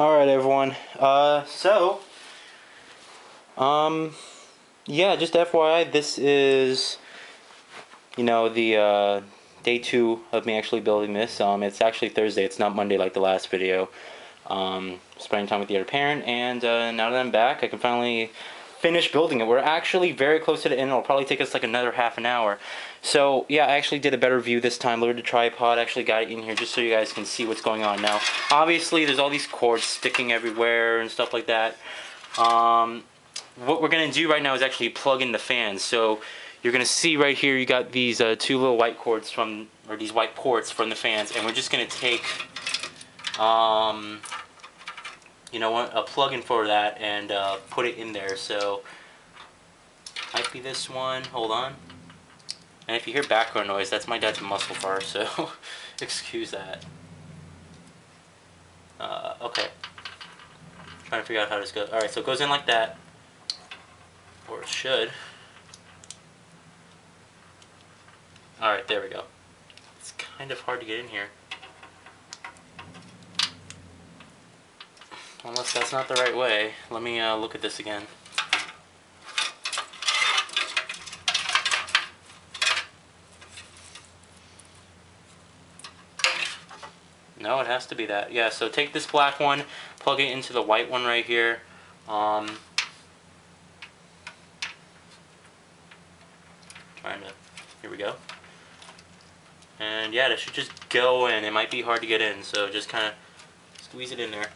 Alright everyone, yeah, just FYI, this is, the, day 2 of me actually building this. It's actually Thursday, it's not Monday like the last video. Spending time with the other parent, and, now that I'm back, I can finally finish building it. We're actually very close to the end. It'll probably take us like another half an hour. So, yeah, I actually did a better view this time, lowered the tripod, actually got it in here just so you guys can see what's going on. Now, obviously, there's all these cords sticking everywhere and stuff like that. What we're going to do right now is actually plug in the fans. So, you're going to see right here, you got these two little white cords from, or these white ports from the fans, and we're just going to take, a plug-in for that and put it in there. So, might be this one. Hold on. And if you hear background noise, that's my dad's muscle car, so excuse that. Okay. Trying to figure out how this goes. Alright, so it goes in like that. Or it should. Alright, there we go. It's kind of hard to get in here. Unless that's not the right way. Let me look at this again. No, it has to be that. Yeah, so take this black one, plug it into the white one right here. Here we go. And yeah, that should just go in. It might be hard to get in, so just kind of squeeze it in there.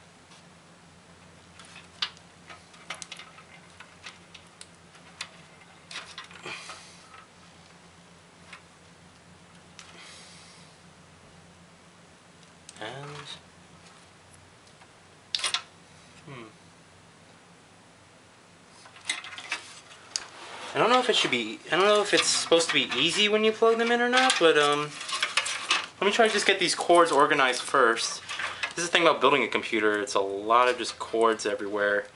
I don't know if it's supposed to be easy when you plug them in or not, but let me try to just get these cords organized first. This is the thing about building a computer, it's a lot of just cords everywhere.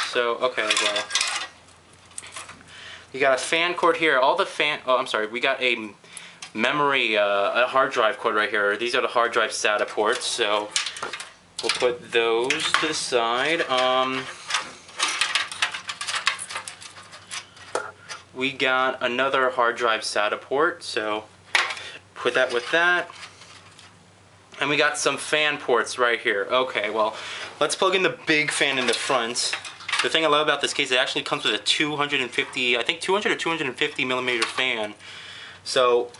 So, okay, well, you got a fan cord here. We got a memory, a hard drive cord right here. These are the hard drive SATA ports, so we'll put those to the side. We got another hard drive SATA port, so put that with that. And we got some fan ports right here. Okay, well, let's plug in the big fan in the front. The thing I love about this case, it actually comes with a 250, I think 200 or 250 millimeter fan. So,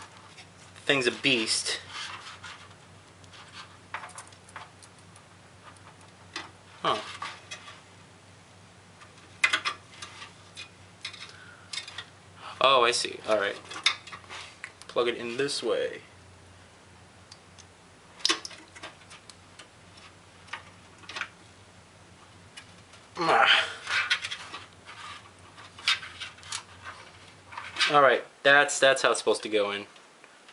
thing's a beast. Huh. Oh, I see. Alright. Plug it in this way. Alright, that's how it's supposed to go in.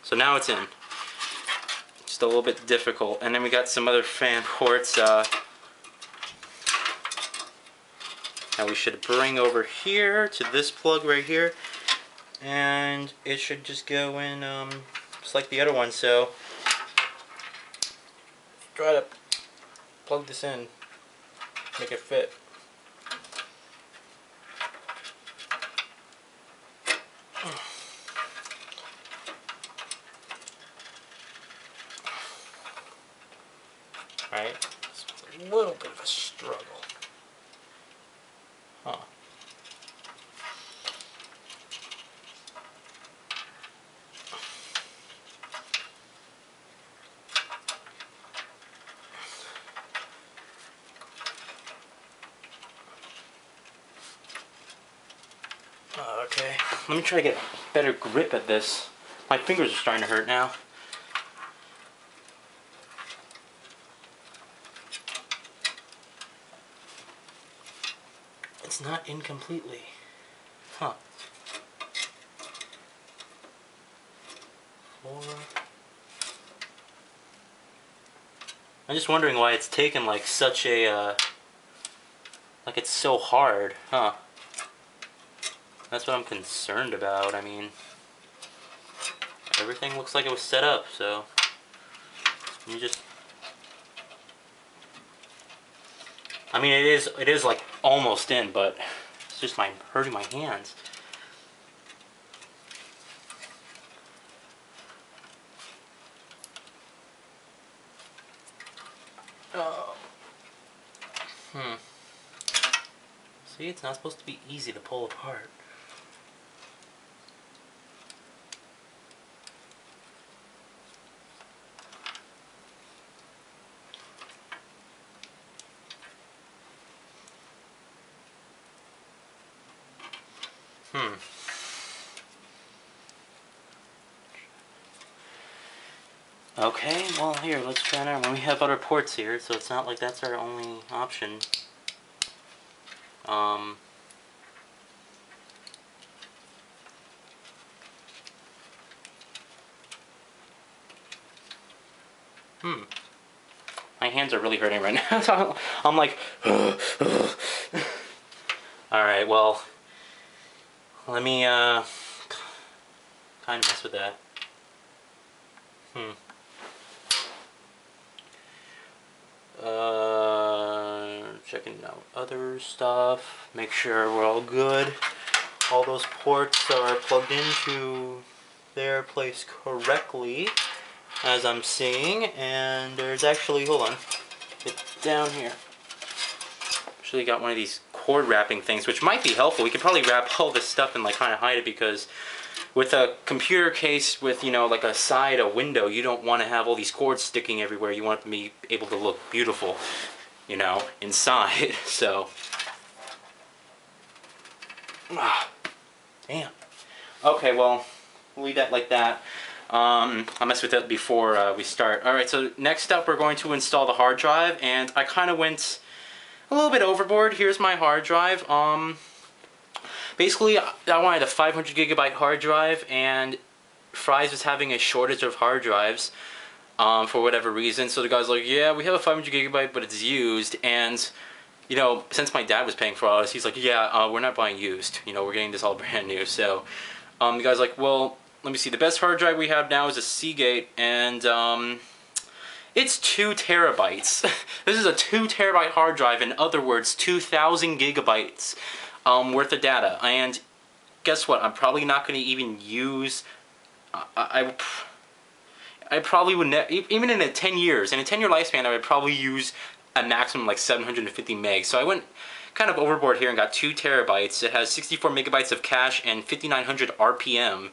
So now it's in. Just a little bit difficult. And then we got some other fan ports that we should bring over here to this plug right here. And it should just go in just like the other one. So try to plug this in, make it fit. Alright, it's a little bit of a struggle. Huh. Okay, let me try to get a better grip at this. My fingers are starting to hurt now. It's not in completely. Huh. 4. I'm just wondering why it's taken like such a, like it's so hard, huh? That's what I'm concerned about. I mean, everything looks like it was set up, so you just I mean, it is like almost in, but it's just hurting my hands. Oh. See, it's not supposed to be easy to pull apart. Okay, well here, let's try another one. We have other ports here, so it's not like that's our only option. My hands are really hurting right now. So I'm like, alright, well, let me, kind of mess with that. Checking out other stuff, make sure we're all good. All those ports are plugged into their place correctly, as I'm seeing, and there's actually, hold on, get down here. Actually got one of these cord wrapping things, which might be helpful. We could probably wrap all this stuff and like kind of hide it, because with a computer case with, you know, like a window, you don't want to have all these cords sticking everywhere. You want it to be able to look beautiful, you know, inside. So, damn. Okay, well, we'll leave that like that. I'll mess with that before we start. Alright, so next up we're going to install the hard drive, and I kind of went a little bit overboard. Here's my hard drive. Basically, I wanted a 500 gigabyte hard drive, and Fry's was having a shortage of hard drives for whatever reason. So the guy's like, yeah, we have a 500 gigabyte, but it's used. And, you know, since my dad was paying for all this, he's like, yeah, we're not buying used. You know, we're getting this all brand new. So the guy's like, well, let me see. The best hard drive we have now is a Seagate, and it's 2 terabytes. This is a 2 terabyte hard drive. In other words, 2,000 gigabytes. Worth of data. And guess what? I'm probably not going to even use. I probably would even in 10 years, in a 10-year lifespan, I would probably use a maximum like 750 megs. So I went kind of overboard here and got 2 terabytes. It has 64 megabytes of cache and 5,900 RPM.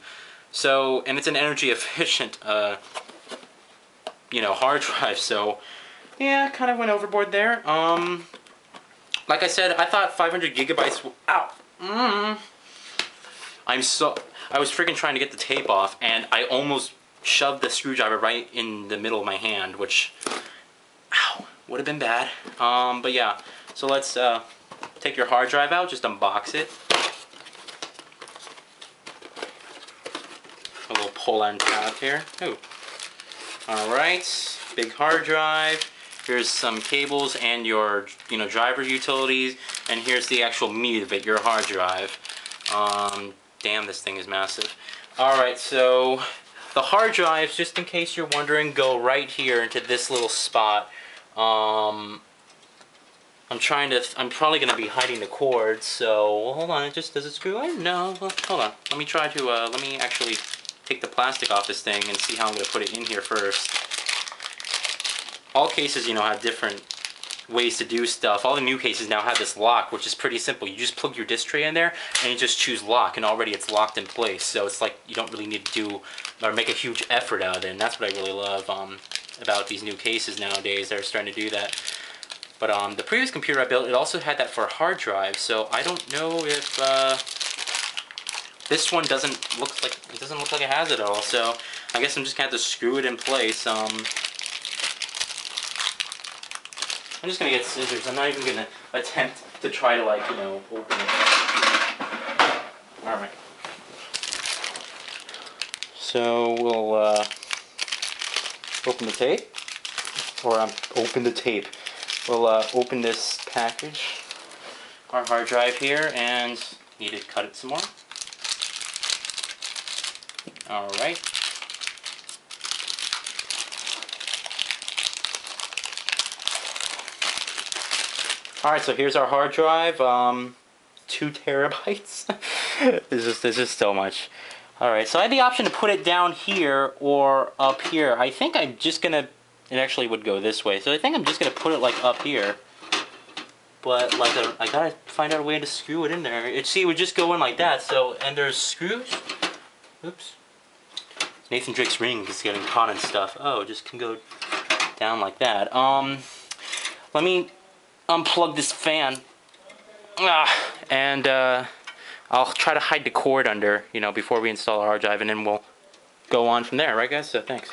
So, and it's an energy efficient, you know, hard drive. So, yeah, kind of went overboard there. Like I said, I thought 500 gigabytes. Ow! I was freaking trying to get the tape off, and I almost shoved the screwdriver right in the middle of my hand, which, ow, would have been bad. But yeah, so let's take your hard drive out, just unbox it. A little pull and tab here. Ooh. Alright, big hard drive. Here's some cables and your, you know, driver utilities, and here's the actual meat of it, your hard drive. Damn, this thing is massive. Alright, so the hard drives, just in case you're wondering, go right here into this little spot. I'm probably going to be hiding the cord, so hold on, does it screw in? No, well, hold on. Let me try to, let me actually take the plastic off this thing and see how I'm going to put it in here first. All cases, you know, have different ways to do stuff. All the new cases now have this lock, which is pretty simple. You just plug your disc tray in there, and you just choose lock, and already it's locked in place. So it's like you don't really need to do or make a huge effort out of it, and that's what I really love about these new cases nowadays. They're starting to do that. But the previous computer I built, it also had that for a hard drive. So I don't know if this one doesn't look like it has it all. So I guess I'm just gonna have to screw it in place. I'm just going to get scissors. I'm not even going to attempt to try to, like, you know, open it. Alright. So we'll open the tape. Or open the tape. We'll open this package, our hard drive here, and need to cut it some more. Alright. Alright, so here's our hard drive. 2 terabytes. There's just so much. Alright, so I had the option to put it down here or up here. I think I'm just gonna... It actually would go this way. So I think I'm just gonna put it like up here. But like I gotta find out a way to screw it in there. It would just go in like that. So, and there's screws. Oops. Nathan Drake's ring is getting caught and stuff. Oh, it just can go down like that. Let me unplug this fan. And I'll try to hide the cord under, before we install our hard drive, and then we'll go on from there, right guys? So thanks.